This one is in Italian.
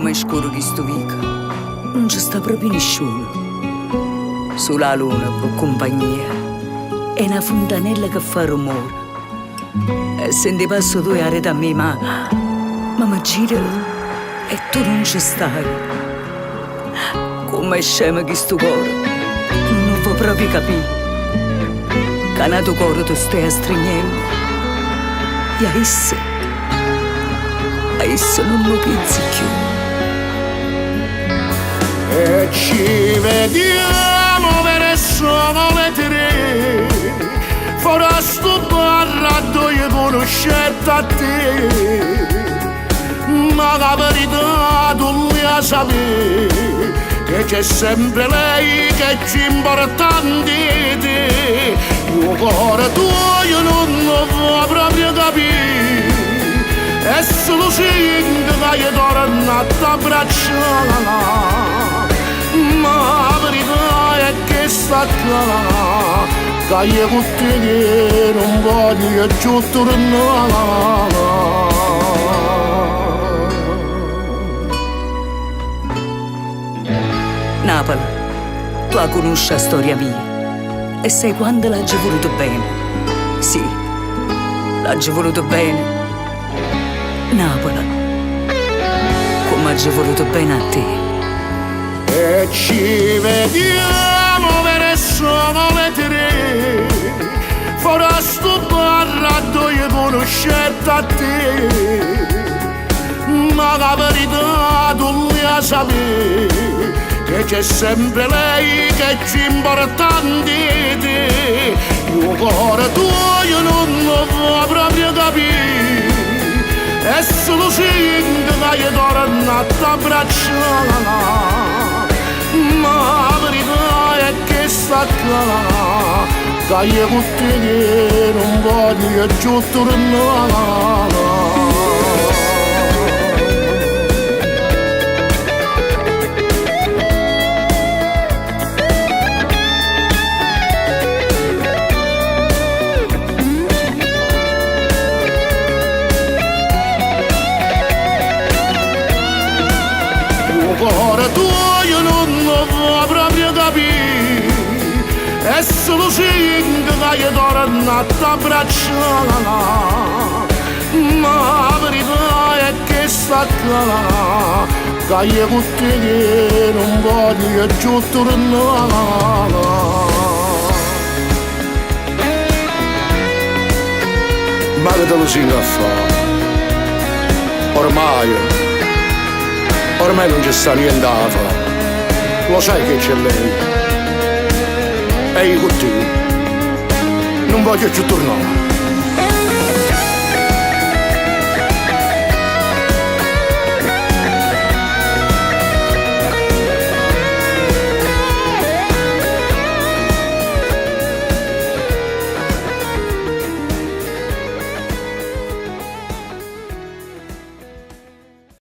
come è scuro che sto vica. Non ci sta proprio nessuno. Sulla luna con compagnia e una fontanella che fa rumore. E se ti passo tu e arreta a me, ma mi gira e tu non ci stai. Come è scemo che sto cuore, non può proprio capire. Che nato cuore tu stai stringendo. E a esse non lo pensi più. E ci vediamo per sole tre, fuori a sto bar dove conoscete a te. Ma la verità tu la sapevi, che c'è sempre lei che è più importante di te. Il cuore tuo io non lo può proprio capire, e solo sento che io torno a t'abbracciare. Ma la verità è che sta qua, che io con te non voglio più tornare. Napoli, tu la conosci la storia mia e sai quando l'hai voluto bene. Sì, l'hai voluto bene. Napoli, come hai voluto bene a te. E ci vediamo per sole tre, fuori a sto bar dove conoscete a te. Ma la verità tu la sapevi, che c'è sempre lei che è più importante di te. Il cuore tuo io non lo può proprio capire, e solo sento che io torno a t'abbracciare. Ma la verità è che sta qua, che io con te non voglio più tornare. Il cuore tuo io non lo può proprio capire, e solo sento che io torno a t'abbracciare. Ma la verità è che sta qua, che io con te non voglio più tornare. Ma che te lo singo a fare? Ormai non ci sta niente da fare, lo sai che c'è lei, e io con te non voglio più tornare.